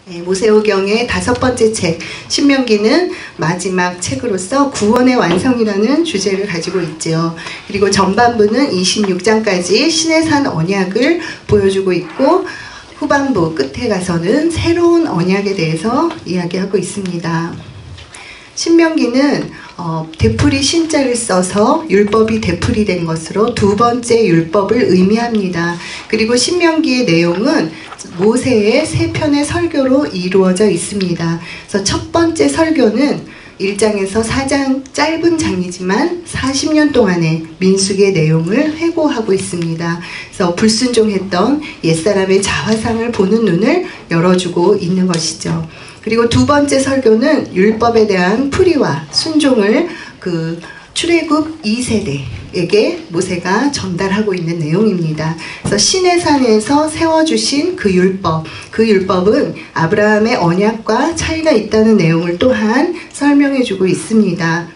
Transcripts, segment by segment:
모세오경의 5번째 책 신명기는 마지막 책으로서 구원의 완성이라는 주제를 가지고 있죠. 그리고 전반부는 26장까지 시내산 언약을 보여주고 있고 후반부 끝에 가서는 새로운 언약에 대해서 이야기하고 있습니다. 신명기는 되풀이 신자를 써서 율법이 되풀이된 것으로 두 번째 율법을 의미합니다. 그리고 신명기의 내용은 모세의 3편의 설교로 이루어져 있습니다. 그래서 첫 번째 설교는 1장에서 4장 짧은 장이지만 40년 동안의 민수기의 내용을 회고하고 있습니다. 그래서 불순종했던 옛사람의 자화상을 보는 눈을 열어주고 있는 것이죠. 그리고 두 번째 설교는 율법에 대한 풀이와 순종을 출애굽 2세대에게 모세가 전달하고 있는 내용입니다. 그래서 시내산에서 세워주신 그 율법은 아브라함의 언약과 차이가 있다는 내용을 또한 설명해주고 있습니다.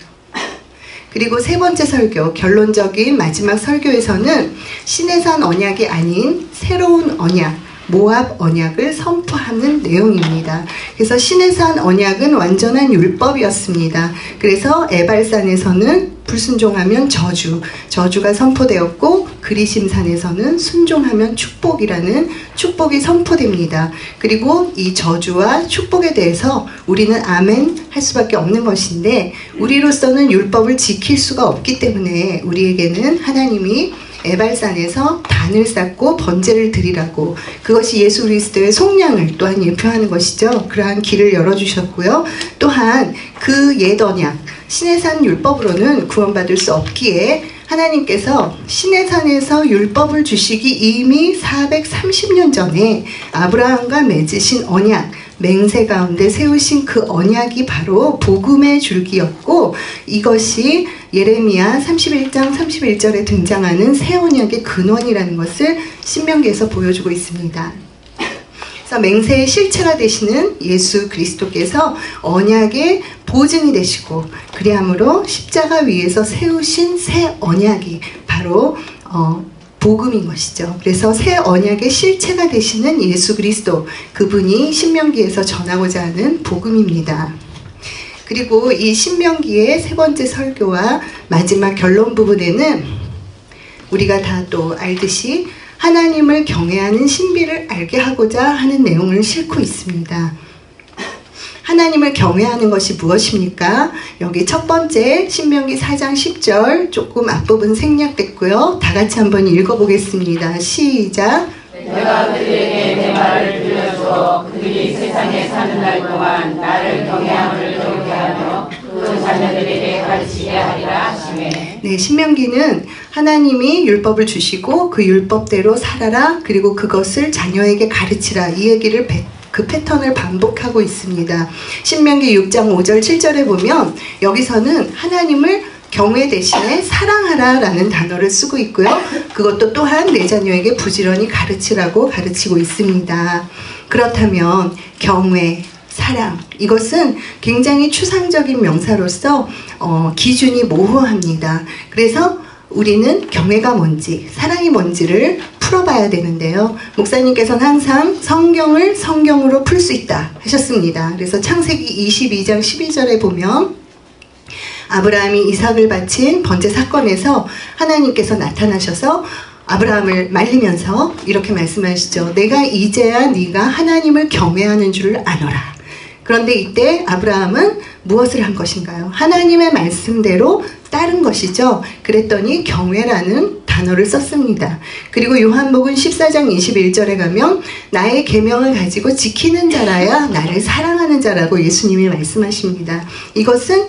그리고 세 번째 설교, 결론적인 마지막 설교에서는 시내산 언약이 아닌 새로운 언약, 모압 언약을 선포하는 내용입니다. 그래서 시내산 언약은 완전한 율법이었습니다. 그래서 에발산에서는 불순종하면 저주가 선포되었고 그리심산에서는 순종하면 축복이라는 축복이 선포됩니다. 그리고 이 저주와 축복에 대해서 우리는 아멘 할 수밖에 없는 것인데 우리로서는 율법을 지킬 수가 없기 때문에 우리에게는 하나님이 에발산에서 단을 쌓고 번제를 드리라고, 그것이 예수 그리스도의 속량을 또한 예표하는 것이죠. 그러한 길을 열어주셨고요. 또한 그 옛 언약 시내산 율법으로는 구원받을 수 없기에 하나님께서 시내산에서 율법을 주시기 이미 430년 전에 아브라함과 맺으신 언약, 맹세 가운데 세우신 그 언약이 바로 복음의 줄기였고, 이것이 예레미야 31장 31절에 등장하는 새 언약의 근원이라는 것을 신명기에서 보여주고 있습니다. 그래서 맹세의 실체가 되시는 예수 그리스도께서 언약의 보증이 되시고, 그리함으로 십자가 위에서 세우신 새 언약이 바로 복음인 것이죠. 그래서 새 언약의 실체가 되시는 예수 그리스도, 그분이 신명기에서 전하고자 하는 복음입니다. 그리고 이 신명기의 세 번째 설교와 마지막 결론 부분에는 우리가 다 또 알듯이 하나님을 경외하는 신비를 알게 하고자 하는 내용을 싣고 있습니다. 하나님을 경외하는 것이 무엇입니까? 여기 첫 번째 신명기 4장 10절 조금 앞부분 생략됐고요. 다 같이 한번 읽어보겠습니다. 시작. 내가 그들에게 내 말을 들려주어 그들이 세상에 사는 날 동안 나를 경외함을 경계하며 그 자녀들에게 가르치게 하리라 하시매. 네, 신명기는 하나님이 율법을 주시고 그 율법대로 살아라, 그리고 그것을 자녀에게 가르치라, 이 얘기를 그 패턴을 반복하고 있습니다. 신명기 6장 5절 7절에 보면 여기서는 하나님을 경외 대신에 사랑하라 라는 단어를 쓰고 있고요. 그것도 또한 내 자녀에게 부지런히 가르치라고 가르치고 있습니다. 그렇다면 경외, 사랑, 이것은 굉장히 추상적인 명사로서 기준이 모호합니다. 그래서 우리는 경외가 뭔지, 사랑이 뭔지를 풀어봐야 되는데요. 목사님께서는 항상 성경을 성경으로 풀 수 있다 하셨습니다. 그래서 창세기 22장 12절에 보면 아브라함이 이삭을 바친 번제 사건에서 하나님께서 나타나셔서 아브라함을 말리면서 이렇게 말씀하시죠. 내가 이제야 네가 하나님을 경외하는 줄을 아노라. 그런데 이때 아브라함은 무엇을 한 것인가요? 하나님의 말씀대로 따른 것이죠. 그랬더니 경외라는 단어를 썼습니다. 그리고 요한복음 14장 21절에 가면 나의 계명을 가지고 지키는 자라야 나를 사랑하는 자라고 예수님이 말씀하십니다. 이것은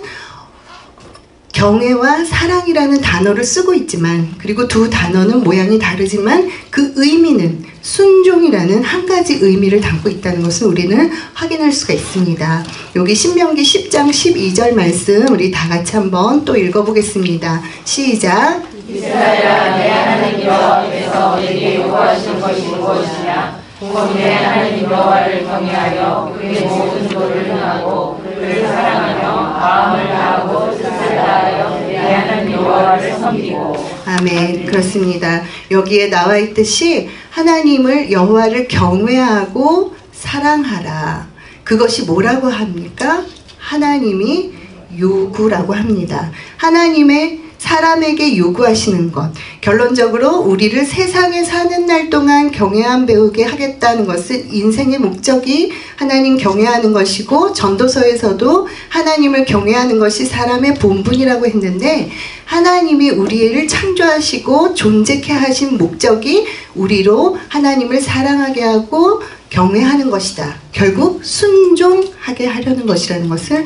경외와 사랑이라는 단어를 쓰고 있지만, 그리고 두 단어는 모양이 다르지만 그 의미는 순종이라는 한 가지 의미를 담고 있다는 것을 우리는 확인할 수가 있습니다. 여기 신명기 10장 12절 말씀 우리 다 같이 한번 또 읽어보겠습니다. 시작. 이스라엘아, 내 하나님 여호와께서 내게 요구하신 것이 무엇이냐? 곧 내 하나님 여호와를 경외하여 그의 모든 도를 행하고 그를 사랑하며 마음을 다하고 뜻을 다하여 내 하나님 여호와를 섬기고. 아멘. 그렇습니다. 여기에 나와 있듯이 하나님을 여호와를 경외하고 사랑하라. 그것이 뭐라고 합니까? 하나님이 요구라고 합니다. 하나님의 사람에게 요구하시는 것, 결론적으로 우리를 세상에 사는 날 동안 경외함 배우게 하겠다는 것은 인생의 목적이 하나님 경외하는 것이고, 전도서에서도 하나님을 경외하는 것이 사람의 본분이라고 했는데, 하나님이 우리를 창조하시고 존재케 하신 목적이 우리로 하나님을 사랑하게 하고 경외하는 것이다. 결국 순종하게 하려는 것이라는 것을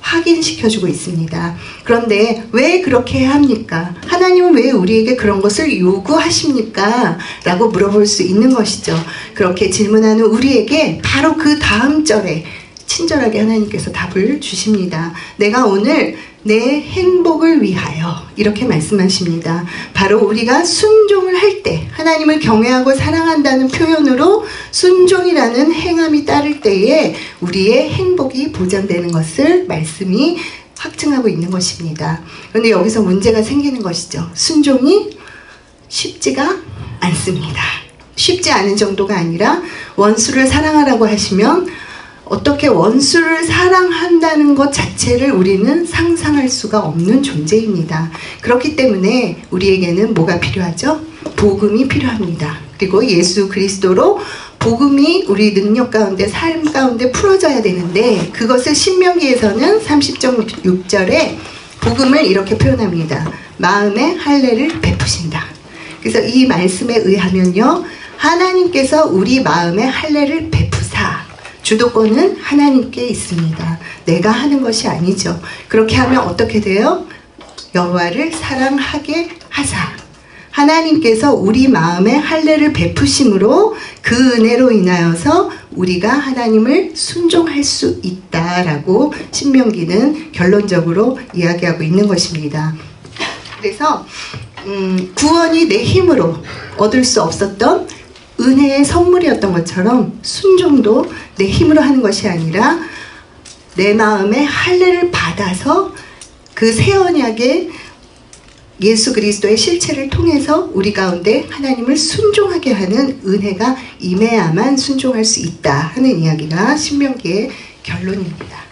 확인시켜주고 있습니다. 그런데 왜 그렇게 해야 합니까? 하나님은 왜 우리에게 그런 것을 요구하십니까? 라고 물어볼 수 있는 것이죠. 그렇게 질문하는 우리에게 바로 그 다음 절에 친절하게 하나님께서 답을 주십니다. 내가 오늘 내 행복을 위하여, 이렇게 말씀하십니다. 바로 우리가 순종을 할 때, 하나님을 경외하고 사랑한다는 표현으로 순종이라는 행함이 따를 때에 우리의 행복이 보장되는 것을 말씀이 확증하고 있는 것입니다. 그런데 여기서 문제가 생기는 것이죠. 순종이 쉽지가 않습니다. 쉽지 않은 정도가 아니라 원수를 사랑하라고 하시면 어떻게 원수를 사랑한다는 것 자체를 우리는 상상할 수가 없는 존재입니다. 그렇기 때문에 우리에게는 뭐가 필요하죠? 복음이 필요합니다. 그리고 예수 그리스도로 복음이 우리 능력 가운데, 삶 가운데 풀어져야 되는데, 그것을 신명기에서는 30.6절에 복음을 이렇게 표현합니다. 마음에 할례를 베푸신다. 그래서 이 말씀에 의하면요, 하나님께서 우리 마음에 할례를 베푸사, 주도권은 하나님께 있습니다. 내가 하는 것이 아니죠. 그렇게 하면 어떻게 돼요? 여호와를 사랑하게 하사. 하나님께서 우리 마음에 할례를 베푸심으로 그 은혜로 인하여서 우리가 하나님을 순종할 수 있다라고 신명기는 결론적으로 이야기하고 있는 것입니다. 그래서 구원이 내 힘으로 얻을 수 없었던 은혜의 선물이었던 것처럼 순종도 내 힘으로 하는 것이 아니라 내 마음에 할례를 받아서 그 새 언약의 예수 그리스도의 실체를 통해서 우리 가운데 하나님을 순종하게 하는 은혜가 임해야만 순종할 수 있다 하는 이야기가 신명기의 결론입니다.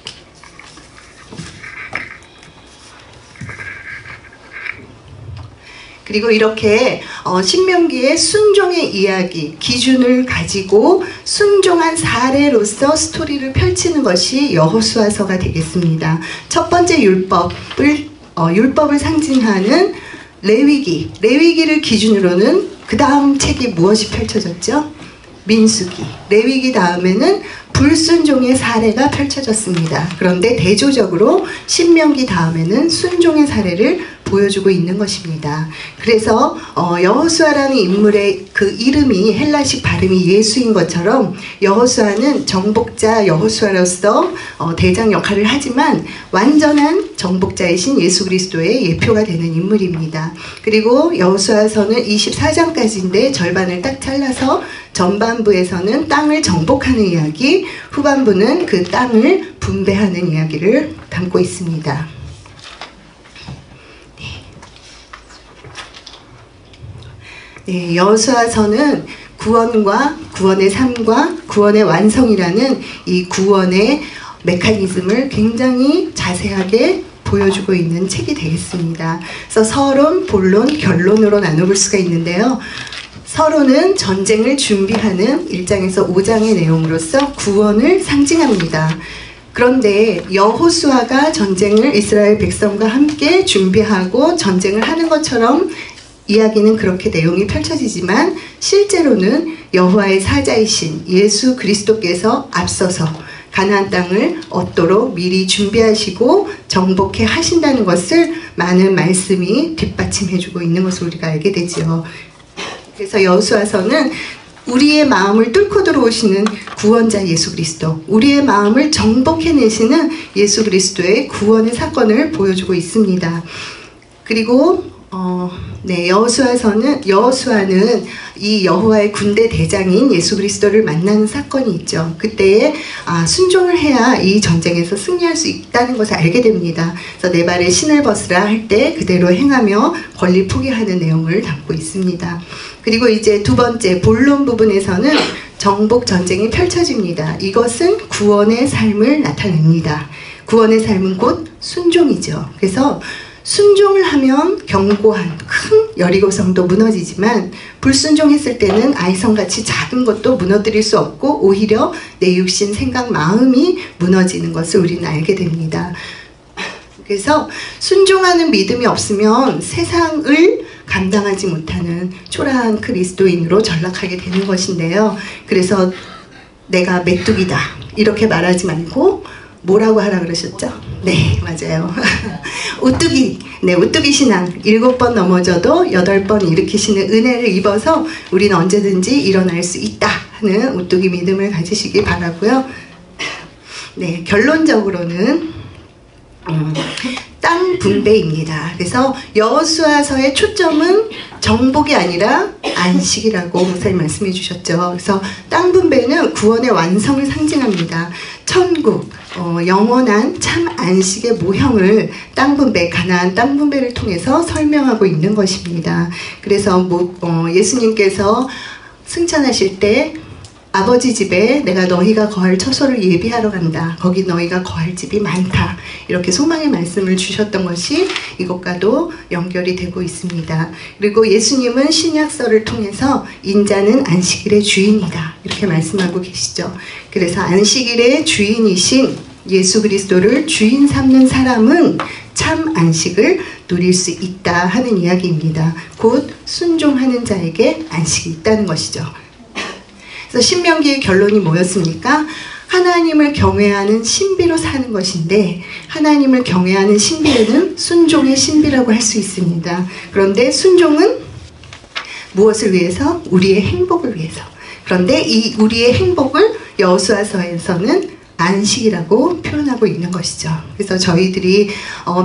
그리고 이렇게 신명기의 순종의 이야기, 기준을 가지고 순종한 사례로서 스토리를 펼치는 것이 여호수아서가 되겠습니다. 첫 번째 율법을 상징하는 레위기를 기준으로는 그 다음 책이 무엇이 펼쳐졌죠? 민수기. 레위기 다음에는 불순종의 사례가 펼쳐졌습니다. 그런데 대조적으로 신명기 다음에는 순종의 사례를 보여주고 있는 것입니다. 그래서 여호수아라는 인물의 그 이름이 헬라식 발음이 예수인 것처럼 여호수아는 정복자 여호수아로서 대장 역할을 하지만 완전한 정복자이신 예수 그리스도의 예표가 되는 인물입니다. 그리고 여호수아서는 24장까지인데 절반을 딱 잘라서 전반부에서는 땅을 정복하는 이야기, 후반부는 그 땅을 분배하는 이야기를 담고 있습니다. 네, 여호수아서는 구원과 구원의 삶과 구원의 완성이라는 이 구원의 메커니즘을 굉장히 자세하게 보여주고 있는 책이 되겠습니다. 그래서 서론, 본론, 결론으로 나눠볼 수가 있는데요. 서론은 전쟁을 준비하는 1장에서 5장의 내용으로서 구원을 상징합니다. 그런데 여호수아가 전쟁을 이스라엘 백성과 함께 준비하고 전쟁을 하는 것처럼 이야기는 그렇게 내용이 펼쳐지지만 실제로는 여호와의 사자이신 예수 그리스도께서 앞서서 가나안 땅을 얻도록 미리 준비하시고 정복해 하신다는 것을 많은 말씀이 뒷받침해주고 있는 것을 우리가 알게 되죠. 그래서 여호수아서는 우리의 마음을 뚫고 들어오시는 구원자 예수 그리스도, 우리의 마음을 정복해내시는 예수 그리스도의 구원의 사건을 보여주고 있습니다. 그리고 여호수아는 이 여호와의 군대 대장인 예수 그리스도를 만나는 사건이 있죠. 그때에 순종을 해야 이 전쟁에서 승리할 수 있다는 것을 알게 됩니다. 그래서 내 발에 신을 벗으라 할 때 그대로 행하며 권리 포기하는 내용을 담고 있습니다. 그리고 이제 두 번째 본론 부분에서는 정복 전쟁이 펼쳐집니다. 이것은 구원의 삶을 나타냅니다. 구원의 삶은 곧 순종이죠. 그래서 순종을 하면 견고한 큰 여리고성도 무너지지만 불순종했을 때는 아이성같이 작은 것도 무너뜨릴 수 없고 오히려 내 육신, 생각, 마음이 무너지는 것을 우리는 알게 됩니다. 그래서 순종하는 믿음이 없으면 세상을 감당하지 못하는 초라한 그리스도인으로 전락하게 되는 것인데요. 그래서 내가 메뚜기다 이렇게 말하지 말고 뭐라고 하라 그러셨죠? 네, 맞아요. 오뚜기, 네, 오뚜기 신앙. 7번 넘어져도 8번 일으키시는 은혜를 입어서 우리는 언제든지 일어날 수 있다 하는 오뚜기 믿음을 가지시기 바라고요. 네, 결론적으로는 땅 분배입니다. 그래서 여호수아서의 초점은 정복이 아니라 안식이라고 목사님 말씀해 주셨죠. 그래서 땅 분배는 구원의 완성을 상징합니다. 천국, 영원한 참 안식의 모형을 땅 분배, 가나안 땅 분배를 통해서 설명하고 있는 것입니다. 그래서 예수님께서 승천하실 때 아버지 집에 내가 너희가 거할 처소를 예비하러 간다. 거기 너희가 거할 집이 많다. 이렇게 소망의 말씀을 주셨던 것이 이것과도 연결이 되고 있습니다. 그리고 예수님은 신약서를 통해서 인자는 안식일의 주인이다. 이렇게 말씀하고 계시죠. 그래서 안식일의 주인이신 예수 그리스도를 주인 삼는 사람은 참 안식을 누릴 수 있다 하는 이야기입니다. 곧 순종하는 자에게 안식이 있다는 것이죠. 그래서 신명기의 결론이 뭐였습니까? 하나님을 경외하는 신비로 사는 것인데 하나님을 경외하는 신비는 순종의 신비라고 할 수 있습니다. 그런데 순종은 무엇을 위해서? 우리의 행복을 위해서. 그런데 이 우리의 행복을 여호수아서에서는 안식이라고 표현하고 있는 것이죠. 그래서 저희들이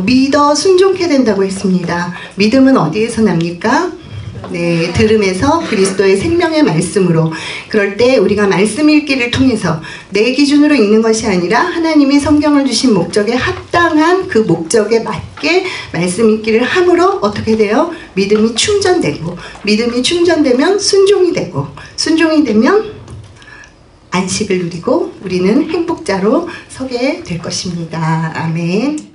믿어 순종해야 된다고 했습니다. 믿음은 어디에서 납니까? 네, 들음에서 그리스도의 생명의 말씀으로. 그럴 때 우리가 말씀 읽기를 통해서 내 기준으로 읽는 것이 아니라 하나님이 성경을 주신 목적에 합당한 그 목적에 맞게 말씀 읽기를 함으로 어떻게 돼요? 믿음이 충전되고, 믿음이 충전되면 순종이 되고, 순종이 되면 안식을 누리고 우리는 행복자로 서게 될 것입니다. 아멘.